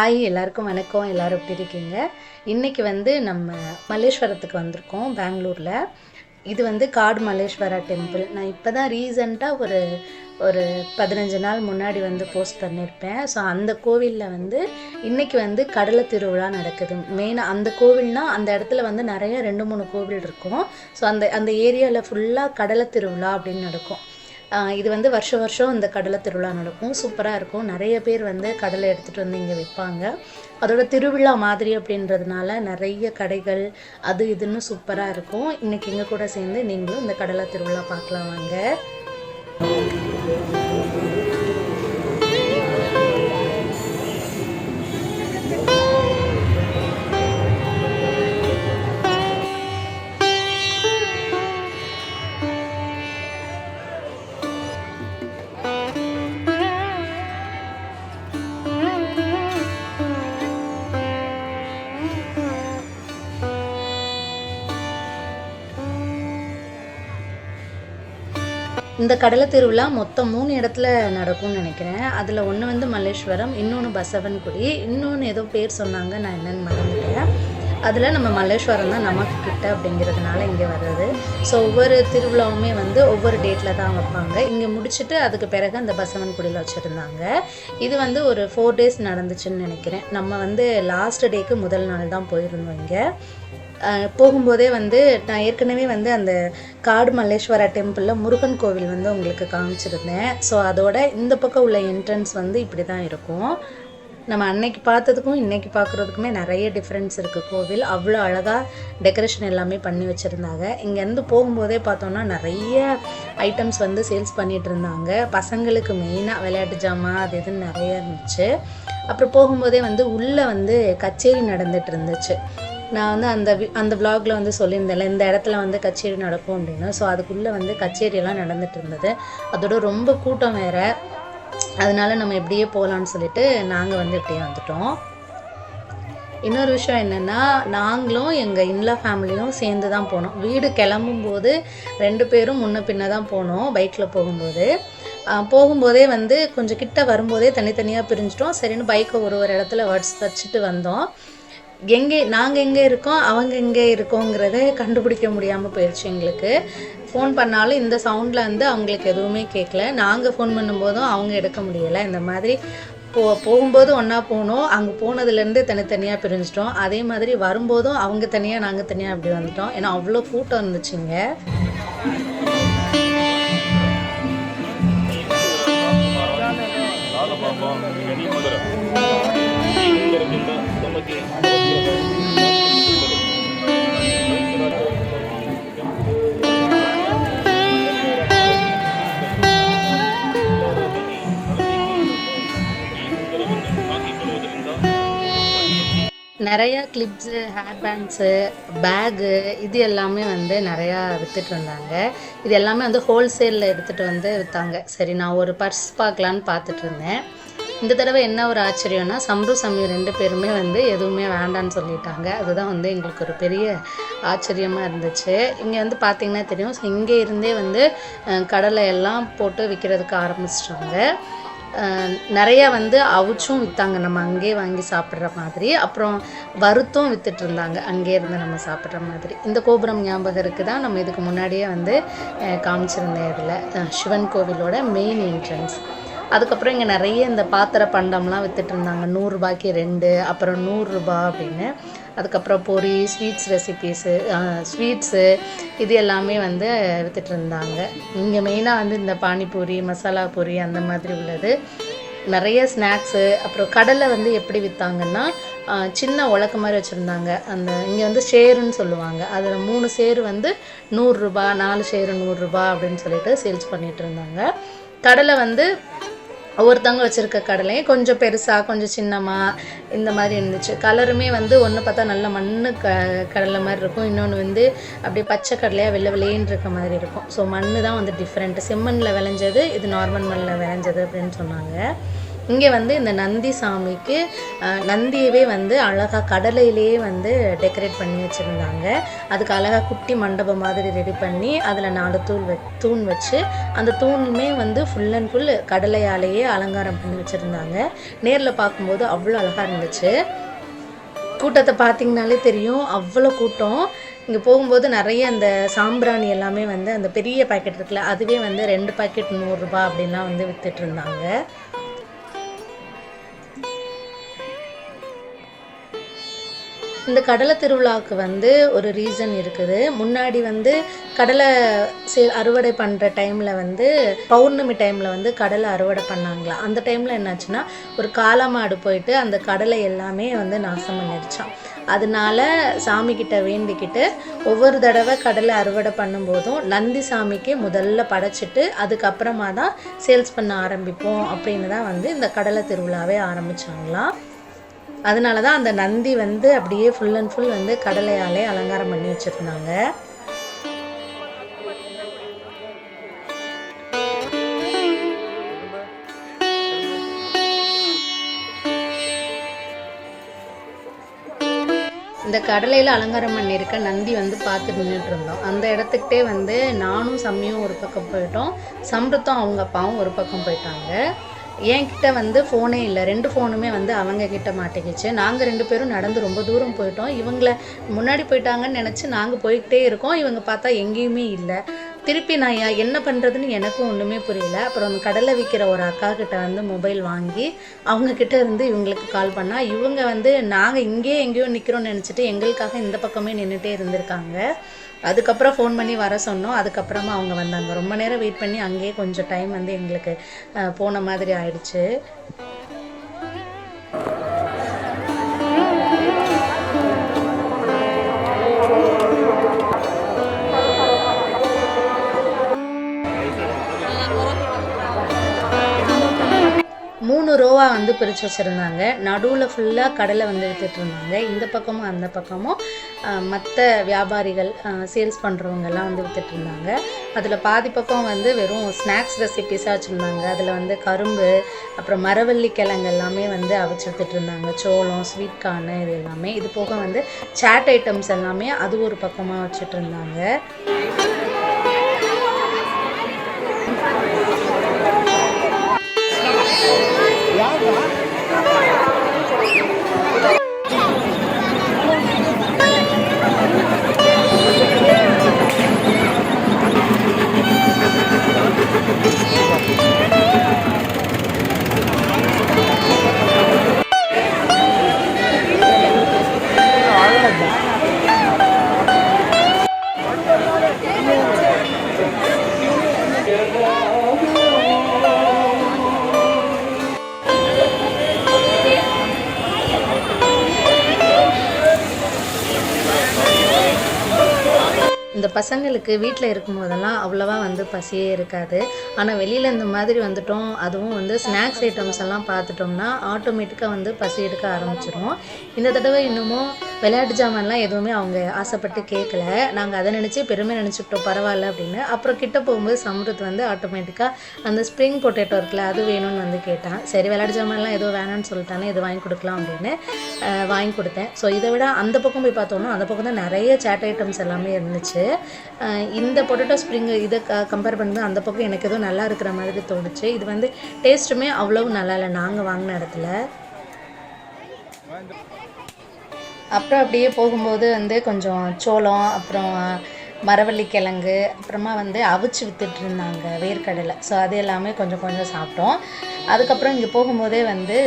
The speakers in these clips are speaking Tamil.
ஹாய் எல்லாருக்கும் வணக்கம். எல்லோரும் எப்படி இருக்கீங்க? இன்றைக்கி வந்து நம்ம மல்லேஸ்வரத்துக்கு வந்திருக்கோம் பெங்களூரில். இது வந்து காடு மல்லேஸ்வரா டெம்பிள். நான் இப்போ தான் ரீசெண்டாக ஒரு 15 நாள் முன்னாடி வந்து போஸ்ட் பண்ணியிருப்பேன். ஸோ அந்த கோவிலில் வந்து இன்றைக்கி வந்து கடலை திருவிழா நடக்குது. மெயினாக அந்த கோவில்னால் அந்த இடத்துல வந்து நிறைய 2-3 கோவில் இருக்கும். ஸோ அந்த ஏரியாவில் ஃபுல்லாக கடலை திருவிழா அப்படின்னு நடக்கும். இது வந்து வருஷம் இந்த கடலை திருவிழா நடக்கும். சூப்பராக இருக்கும். நிறைய பேர் வந்து கடலை எடுத்துகிட்டு வந்து இங்கே விற்பாங்க. அதோட திருவிழா மாதிரி அப்படின்றதுனால நிறைய கடைகள் அது இதுன்னு சூப்பராக இருக்கும். இன்றைக்கி எங்கள் கூட சேர்ந்து நீங்களும் இந்த கடலை திருவிழா பார்க்கலாம் வாங்க. இந்த கடலை திருவிழா மொத்தம் 3 இடத்துல நடக்கும்னு நினைக்கிறேன். அதில் ஒன்று வந்து மல்லேஸ்வரம், இன்னொன்று பசவன்குடி, இன்னொன்று ஏதோ பேர் சொன்னாங்க, நான் என்னென்னு மறந்துட்டேன். அதில் நம்ம மல்லேஸ்வரம் தான் நமக்கு கிட்ட அப்படிங்கிறதுனால இங்கே வர்றது. ஸோ ஒவ்வொரு திருவிழாவுமே வந்து ஒவ்வொரு டேட்டில் தான் வைப்பாங்க. இங்கே முடிச்சுட்டு அதுக்கு பிறகு அந்த பசவன்குடியில் வச்சுருந்தாங்க. இது வந்து ஒரு 4 days நடந்துச்சுன்னு நினைக்கிறேன். நம்ம வந்து லாஸ்ட் டேக்கு முதல் நாள் தான் போயிருந்தோம். இங்கே போகும்போதே வந்து நான் ஏற்கனவே வந்து அந்த காடு மல்லேஸ்வரா டெம்பிளில் முருகன் கோவில் வந்து உங்களுக்கு காமிச்சிருந்தேன். ஸோ அதோட இந்த பக்கம் உள்ள என்ட்ரன்ஸ் வந்து இப்படி தான் இருக்கும். நம்ம அன்னைக்கு பார்த்ததுக்கும் இன்றைக்கி பார்க்குறதுக்குமே நிறைய டிஃப்ரென்ஸ் இருக்குது. கோவில் அவ்வளோ அழகாக டெக்கரேஷன் எல்லாமே பண்ணி வச்சுருந்தாங்க. இங்கேருந்து போகும்போதே பார்த்தோன்னா நிறைய ஐட்டம்ஸ் வந்து சேல்ஸ் பண்ணிகிட்டு இருந்தாங்க. பசங்களுக்கு மெயினாக விளையாட்டு ஜாமான் அது இதுன்னு நிறைய இருந்துச்சு. அப்புறம் போகும்போதே வந்து உள்ளே வந்து கச்சேரி நடந்துகிட்டு இருந்துச்சு. நான் வந்து அந்த விலாகில் வந்து சொல்லியிருந்தேன்ல, இந்த இடத்துல வந்து கச்சேரி நடக்கும் அப்படின்னு. ஸோ அதுக்குள்ளே வந்து கச்சேரியெல்லாம் நடந்துகிட்டு இருந்தது. அதோட ரொம்ப கூட்டம் வேறு. அதனால நம்ம எப்படியே போகலான்னு சொல்லிட்டு நாங்கள் வந்து இப்படியே வந்துட்டோம். இன்னொரு விஷயம் என்னென்னா, நாங்களும் எங்கள் இன்லா ஃபேமிலியும் சேர்ந்து தான் போனோம். வீடு கிளம்பும்போது 2 பேரும் முன்ன பின்ன தான் போனோம் பைக்கில் போகும்போதே வந்து கொஞ்சம் கிட்ட வரும்போதே தனித்தனியாக பிரிஞ்சிட்டோம். சரின்னு பைக்கை ஒரு இடத்துல வச்சுட்டு வந்தோம். நாங்கள் எங்கே இருக்கோம், அவங்க எங்கே இருக்கோங்கிறத கண்டுபிடிக்க முடியாமல் போயிடுச்சு எங்களுக்கு. ஃபோன் பண்ணாலும் இந்த சவுண்டில் வந்து அவங்களுக்கு எதுவுமே கேட்கல. நாங்கள் ஃபோன் பண்ணும்போதும் அவங்க எடுக்க முடியலை. இந்த மாதிரி போகும்போது ஒன்றா போனோம், அங்கே போனதுலேருந்து தனித்தனியாக பிரிஞ்சிட்டோம். அதே மாதிரி வரும்போதும் அவங்க தனியாக நாங்கள் தனியாக அப்படி வந்துட்டோம். ஏன்னா அவ்வளோ கூட்டம் இருந்துச்சுங்க. நிறையா கிளிப்ஸு, ஹேர் பேண்ட்ஸு, பேகு இது எல்லாமே வந்து நிறையா விற்றுட்டு இருந்தாங்க. இது எல்லாமே வந்து ஹோல்சேலில் எடுத்துகிட்டு வந்து விற்றாங்க. சரி, நான் ஒரு பர்ஸ் பார்க்கலான்னு பார்த்துட்டு இருந்தேன். இந்த தடவை என்ன ஒரு ஆச்சரியம்னா, சம்ரு சமீர் 2 பேருமே வந்து எதுவுமே வேண்டான்னு சொல்லிட்டாங்க. அதுதான் வந்து எங்களுக்கு ஒரு பெரிய ஆச்சரியமாக இருந்துச்சு. இங்கே வந்து பார்த்திங்கன்னா தெரியும், இங்கே இருந்தே வந்து கடலை எல்லாம் போட்டு விற்கிறதுக்கு ஆரம்பிச்சிட்டாங்க. நிறையா வந்து அவிச்சும் விற்றாங்க, நம்ம அங்கேயே வாங்கி சாப்பிட்ற மாதிரி. அப்புறம் வறுத்தும் விற்றுட்டு இருந்தாங்க, அங்கே இருந்து நம்ம சாப்பிட்ற மாதிரி. இந்த கோபுரம் ஞாபகம் இருக்குதா, நம்ம இதுக்கு முன்னாடியே வந்து காமிச்சிருந்தேன். இதில் சிவன் கோவிலோட மெயின் என்ட்ரன்ஸ். அதுக்கப்புறம் இங்கே நிறைய இந்த பாத்திர பண்டம்லாம் விற்றுட்டு இருந்தாங்க. 100 ரூபாய்க்கு 2, அப்புறம் 100 ரூபா அப்படின்னு. அதுக்கப்புறம் பொரி, ஸ்வீட்ஸு இது எல்லாமே வந்து விற்றுட்டு இருந்தாங்க. இங்கே மெயினாக வந்து இந்த பானிபூரி, மசாலா பூரி அந்த மாதிரி உள்ளது. நிறைய ஸ்நாக்ஸு. அப்புறம் கடலை வந்து எப்படி விற்றாங்கன்னா, சின்ன உலக்க மாதிரி வச்சுருந்தாங்க. இங்கே வந்து ஷேருன்னு சொல்லுவாங்க. அதில் 3 ஷேரு வந்து 100 ரூபா, 4 ஷேரு 100 ரூபா அப்படின்னு சொல்லிட்டு சேல்ஸ் பண்ணிகிட்டு இருந்தாங்க. கடலை வந்து ஒவ்வொருத்தவங்க வச்சுருக்க கடலையும் கொஞ்சம் பெருசாக கொஞ்சம் சின்னமாக இந்த மாதிரி இருந்துச்சு. கலருமே வந்து ஒன்று பார்த்தா நல்ல கடலை மாதிரி இருக்கும், இன்னொன்று வந்து அப்படியே பச்சை கடலையாக வெள்ளைன்னு இருக்க மாதிரி இருக்கும். ஸோ மண் தான் வந்து டிஃப்ரெண்ட்டு. செம்மண்ணில் விளைஞ்சது, இது நார்மல் மண்ணில் விளைஞ்சது அப்படின்னு சொன்னாங்க. இங்கே வந்து இந்த நந்தி சாமிக்கு நந்தியவே வந்து அழகாக கடலையிலேயே வந்து டெக்கரேட் பண்ணி வச்சுருந்தாங்க. அதுக்கு அழகாக குட்டி மண்டபம் மாதிரி ரெடி பண்ணி அதில் 4 தூண் வச்சு அந்த தூணுமே வந்து ஃபுல் அண்ட் ஃபுல் கடலையாலேயே அலங்காரம் பண்ணி வச்சுருந்தாங்க. நேரில் பார்க்கும்போது அவ்வளோ அழகாக இருந்துச்சு. கூட்டத்தை பார்த்திங்கனாலே தெரியும், அவ்வளோ கூட்டம். இங்கே போகும்போது நிறைய அந்த சாம்பிராணி எல்லாமே வந்து அந்த பெரிய பாக்கெட் இருக்குல்ல, அதுவே வந்து 2 பாக்கெட் 100 ரூபா அப்படின்லாம் வந்து வித்துட்டு இருந்தாங்க. இந்த கடலை திருவிழாவுக்கு வந்து ஒரு ரீசன் இருக்குது. முன்னாடி வந்து கடலை அறுவடை பண்ணுற டைமில் வந்து பௌர்ணமி டைமில் வந்து கடலை அறுவடை பண்ணாங்களா. அந்த டைமில் என்னாச்சுன்னா ஒரு காளமாடு போயிட்டு அந்த கடலை எல்லாமே வந்து நாசம் பண்ணிடுச்சான். அதனால சாமிக்கிட்ட வேண்டிக்கிட்டு ஒவ்வொரு தடவை கடலை அறுவடை பண்ணும்போதும் நந்தி சாமிக்கு முதல்ல படைச்சிட்டு அதுக்கப்புறமா தான் சேல்ஸ் பண்ண ஆரம்பிப்போம் அப்படின்னு தான் வந்து இந்த கடலை திருவிழாவே ஆரம்பித்தாங்களாம். அதனால தான் அந்த நந்தி வந்து அப்படியே ஃபுல் அண்ட் ஃபுல் வந்து கடலையாலே அலங்காரம் பண்ணி வச்சுருந்தாங்க. இந்த கடலையில் அலங்காரம் பண்ணியிருக்க நந்தி வந்து பார்த்து நின்றுட்டு இருந்தோம். அந்த இடத்துக்கிட்டே வந்து நானும் சம்மியும் ஒரு பக்கம் போயிட்டோம், சம்ருத்தும் அவங்க அப்பாவும் ஒரு பக்கம் போயிட்டாங்க. என்கிட்ட வந்து ஃபோனே இல்லை, 2 ஃபோனுமே வந்து அவங்க கிட்ட மாட்டிக்கிச்சு. நாங்கள் 2 பேரும் நடந்து ரொம்ப தூரம் போயிட்டோம். இவங்களை முன்னாடி போயிட்டாங்கன்னு நினச்சி நாங்கள் போய்கிட்டே இருக்கோம். இவங்க பார்த்தா எங்கேயுமே இல்லை. திருப்பி நான் என்ன பண்ணுறதுன்னு எனக்கும் ஒன்றுமே புரியல. அப்புறம் கடலை விற்கிற ஒரு அக்கா கிட்ட வந்து மொபைல் வாங்கி அவங்கக்கிட்ட இருந்து இவங்களுக்கு கால் பண்ணால் இவங்க வந்து நாங்கள் இங்கேயே எங்கேயோ நிற்கிறோன்னு நினச்சிட்டு எங்களுக்காக இந்த பக்கமே நின்றுட்டே இருந்திருக்காங்க. அதுக்கப்புறம் ஃபோன் பண்ணி வர சொன்னோம். அதுக்கப்புறமா அவங்க வந்தாங்க. ரொம்ப நேரம் வெயிட் பண்ணி அங்கேயே கொஞ்சம் டைம் வந்து எங்களுக்கு போன மாதிரி ஆயிடுச்சு. ரோவாக வந்து பிரித்து வச்சுருந்தாங்க. நடுவில் ஃபுல்லாக கடலை வந்து விற்றுட்டு இருந்தாங்க. இந்த பக்கமும் அந்த பக்கமும் மற்ற வியாபாரிகள் சேல்ஸ் பண்ணுறவங்கெல்லாம் வந்து விற்றுட்டு இருந்தாங்க. அதில் பாதி பக்கம் வந்து வெறும் ஸ்நாக்ஸ் ரெசிபீஸாக வச்சுருந்தாங்க. அதில் வந்து கரும்பு, அப்புறம் மரவள்ளி கிழங்கு எல்லாமே வந்து அவிச்சு விற்றுட்டு இருந்தாங்க. சோளம், ஸ்வீட் கார்னு, இது எல்லாமே. இது போக வந்து சாட் ஐட்டம்ஸ் எல்லாமே அது ஒரு பக்கமாக வச்சுட்டு இருந்தாங்க. இந்த பசங்களுக்கு வீட்டில் இருக்கும்போதெல்லாம் அவ்வளோவா வந்து பசியே இருக்காது. ஆனால் வெளியில் இந்த மாதிரி வந்துட்டோம், அதுவும் வந்து ஸ்நாக்ஸ் ஐட்டம்ஸ் எல்லாம் பார்த்துட்டோம்னா ஆட்டோமேட்டிக்காக வந்து பசி எடுக்க ஆரம்பிச்சிடும். இந்த தடவை இன்னமும் விளையாட்டு ஜாமான்லாம் எதுவுமே அவங்க ஆசைப்பட்டு கேட்கல. நாங்கள் அதை நினச்சி பெருமை நினச்சிக்கிட்டோம், பரவாயில்ல அப்படின்னு. அப்புறம் கிட்ட போகும்போது சம்ருத் வந்து ஆட்டோமேட்டிக்காக அந்த ஸ்ப்ரிங் பொட்டேட்டோ இருக்குல்ல, அது வேணும்னு வந்து கேட்டான். சரி, விளையாட்டு ஜாமான்லாம் எதுவும் வேணான்னு சொல்லிட்டானே, இது வாங்கி கொடுக்கலாம் அப்படின்னு வாங்கி கொடுத்தேன். ஸோ இதை விட அந்த பக்கம் போய் பார்த்தோம்னா அந்த பக்கம் தான் நிறைய சாட் ஐட்டம்ஸ் எல்லாமே இருந்துச்சு. இந்த பொட்டேட்டோ ஸ்ப்ரிங் இதை கம்பேர் பண்ணும்போது அந்த பக்கம் எனக்கு எதுவும் நல்லா இருக்கிற மாதிரி தோணுச்சு. இது வந்து டேஸ்ட்டுமே அவ்வளவு நல்லா இல்லை நாங்கள் வாங்கின இடத்துல. அப்புறம் அப்படியே போகும்போது வந்து கொஞ்சம் சோளம், அப்புறம் மரவள்ளி கிழங்கு, அப்புறமா வந்து அவிச்சு வித்துட்டு இருந்தாங்க வேர்க்கடலை. ஸோ அது எல்லாமே கொஞ்சம் கொஞ்சம் சாப்பிட்டோம். அதுக்கப்புறம் இங்கே போகும்போதே வந்து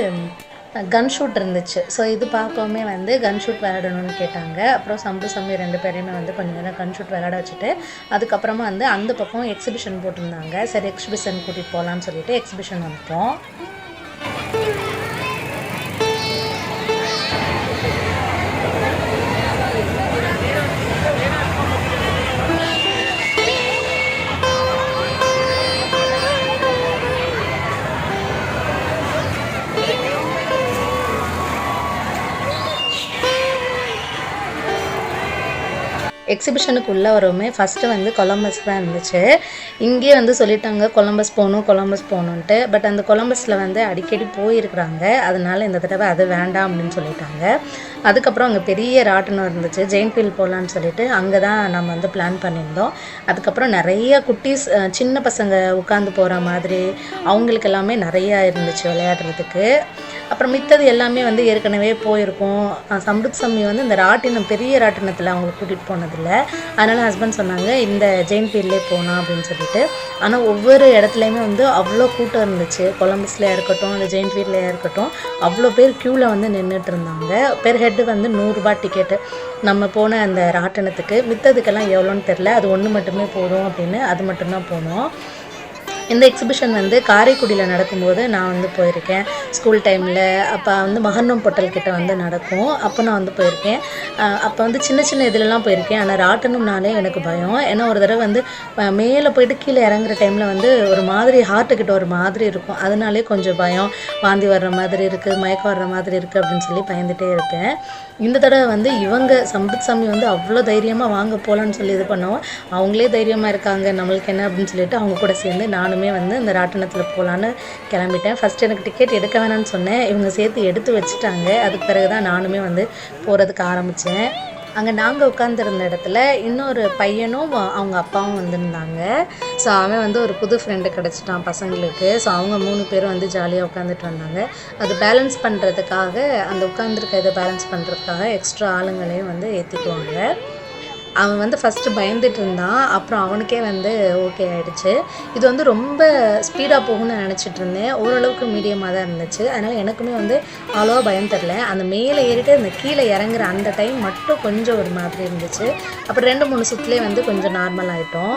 கன் ஷூட் இருந்துச்சு. ஸோ இது பார்க்கவுமே வந்து கன் ஷூட் விளையாடணும்னு கேட்டாங்க. அப்புறம் சம்மி 2 பேரையுமே வந்து கொஞ்சம் நேரம் கன் ஷூட் விளையாட வச்சுட்டு அதுக்கப்புறமா வந்து அந்த பக்கம் எக்ஸிபிஷன் போட்டிருந்தாங்க. சரி, எக்ஸிபிஷன் கூட்டிகிட்டு போகலான்னு சொல்லிட்டு எக்ஸிபிஷன் வந்துட்டோம். எக்ஸிபிஷனுக்கு உள்ளே வரவுமே ஃபஸ்ட்டு வந்து கொலம்பஸ் தான் இருந்துச்சு. இங்கேயே வந்து சொல்லிட்டாங்க கொலம்பஸ் போகணுன்ட்டு. பட் அந்த கொலம்பஸில் வந்து அடிக்கடி போயிருக்கிறாங்க, அதனால இந்த தடவை அது வேண்டாம் அப்படின்னு சொல்லிட்டாங்க. அதுக்கப்புறம் அங்கே பெரிய ராட்டினம் இருந்துச்சு, ஜெயின்ட் வீல் போகலான்னு சொல்லிட்டு அங்கே தான் நம்ம வந்து பிளான் பண்ணியிருந்தோம். அதுக்கப்புறம் நிறைய குட்டீஸ் சின்ன பசங்க உட்காந்து போகிற மாதிரி அவங்களுக்கு எல்லாமே நிறையா இருந்துச்சு விளையாடுறதுக்கு. அப்புறம் மித்தது எல்லாமே வந்து ஏற்கனவே போயிருக்கோம். சம்ருத் சம்மி வந்து இந்த ராட்டினம் பெரிய ராட்டினத்தில் அவங்களுக்கு கூட்டிகிட்டு போனதில்லை, அதனால் ஹஸ்பண்ட் சொன்னாங்க இந்த ஜெயின்ட் வீல்லே போகலாம் அப்படின்னு சொல்லிட்டு. ஆனால் ஒவ்வொரு இடத்துலையுமே வந்து அவ்வளோ கூட்டம் இருந்துச்சு. கொலம்பஸ்லையாக இருக்கட்டும், அந்த ஜெயின்ட் வீல்லையாக இருக்கட்டும், அவ்வளோ பேர் க்யூவில் வந்து நின்றுட்டு இருந்தாங்க. பெர் ஹெட்டு வந்து 100 ரூபா டிக்கெட்டு. நம்ம போன அந்த ராட்டினத்துக்கு, மித்ததுக்கெல்லாம் எவ்வளோன்னு தெரில, அது ஒன்று மட்டுமே போதும் அப்படின்னு அது மட்டும்தான் போனோம். இந்த எக்ஸிபிஷன் வந்து காரைக்குடியில் நடக்கும்போது நான் வந்து போயிருக்கேன் ஸ்கூல் டைமில். அப்போ வந்து மகன்னம் பொட்டல் கிட்ட வந்து நடக்கும், அப்போ நான் வந்து போயிருக்கேன். அப்போ வந்து சின்ன சின்ன இதிலலாம் போயிருக்கேன். ஆனால் ராட்டணும்னாலே எனக்கு பயம். ஏன்னா ஒரு தடவை வந்து மேலே போயிட்டு கீழே இறங்குற டைமில் வந்து ஒரு மாதிரி ஹார்ட்டுக்கிட்ட ஒரு மாதிரி இருக்கும், அதனாலே கொஞ்சம் பயம். வாந்தி வர்ற மாதிரி இருக்குது, மயக்கம் வர்ற மாதிரி இருக்குது அப்படின்னு சொல்லி பயந்துகிட்டே இருப்பேன். இந்த தடவை வந்து இவங்க சம்ருத் சாமி வந்து அவ்வளோ தைரியமாக வாங்க போகலான்னு சொல்லி இது பண்ணுவோம். அவங்களே தைரியமாக இருக்காங்க, நம்மளுக்கு என்ன அப்படின்னு சொல்லிட்டு அவங்க கூட சேர்ந்து நானுமே வந்து இந்த ராட்டினத்தில் போகலான்னு கிளம்பிட்டேன். ஃபஸ்ட்டு எனக்கு டிக்கெட் எடுக்க வேணான்னு சொன்னேன், இவங்க சேர்த்து எடுத்து வச்சுட்டாங்க. அதுக்கு பிறகு தான் நானுமே வந்து போகிறதுக்கு ஆரம்பித்தேன். அங்கே நாங்கள் உட்காந்துருந்த இடத்துல இன்னொரு பையனும் அவங்க அப்பாவும் வந்திருந்தாங்க. ஸோ அவன் வந்து ஒரு புது ஃப்ரெண்டு கிடச்சிட்டான் பசங்களுக்கு. ஸோ அவங்க 3 பேரும் வந்து ஜாலியாக உட்காந்துட்டு வந்தாங்க. அது பேலன்ஸ் பண்ணுறதுக்காக, அந்த உட்காந்துருக்க இதை பேலன்ஸ் பண்ணுறதுக்காக எக்ஸ்ட்ரா ஆளுங்களையும் வந்து ஏற்றிக்குவாங்க. அவன் வந்து ஃபஸ்ட்டு பயந்துட்டு இருந்தான், அப்புறம் அவனுக்கே வந்து ஓகே ஆகிடுச்சு. இது வந்து ரொம்ப ஸ்பீடாக போகும்னு நினச்சிட்டு இருந்தேன், ஓரளவுக்கு மீடியமாக தான் இருந்துச்சு. அதனால் எனக்குமே வந்து அவ்வளோவா பயம் தெரில. அந்த மேலே ஏறிட்டு அந்த கீழே இறங்குற அந்த டைம் மட்டும் கொஞ்சம் ஒரு மாதிரி இருந்துச்சு. அப்புறம் 2-3 சுற்றுலேயே வந்து கொஞ்சம் நார்மல் ஆகிட்டோம்.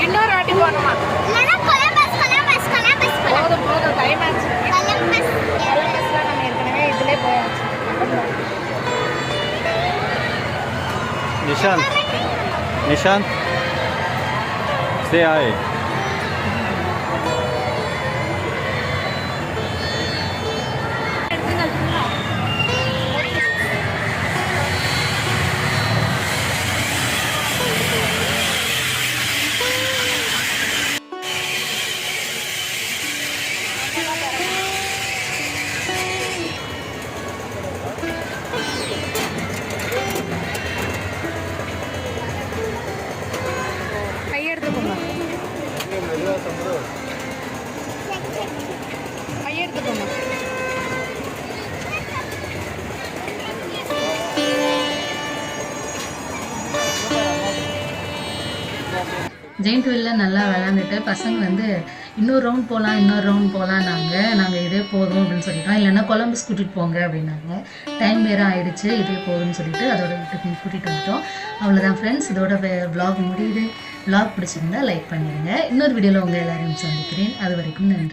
இன்னொரு வாட்டி போகணுமா? போதும் போதும், டைம் ஆச்சு. கொலம்பஸ்லாம் நம்ம ஏற்கனவே இதிலே போயாச்சு. Nishanth say hi. ஜெயிண்ட் வீலில் நல்லா விளாண்டுட்டு பசங்க வந்து இன்னொரு ரவுண்ட் போகலாம் நாங்கள் இதே போதும் அப்படின்னு சொல்லிட்டோம். இல்லைன்னா கொலம்பஸ் கூட்டிகிட்டு போங்க அப்படின்னாங்க. டைம் வேறு ஆகிடுச்சு, இதே போதும்னு சொல்லிட்டு அதோட வீட்டுக்கு கூட்டிகிட்டு வந்துட்டோம். அவ்வளோதான் ஃப்ரெண்ட்ஸ், இதோட vlog முடியுது. vlog பிடிச்சிருந்தா லைக் பண்ணிடுங்க. இன்னொரு வீடியோவில் உங்கள் எல்லாரையும் சந்திக்கிறேன். அது வரைக்கும் நன்றி.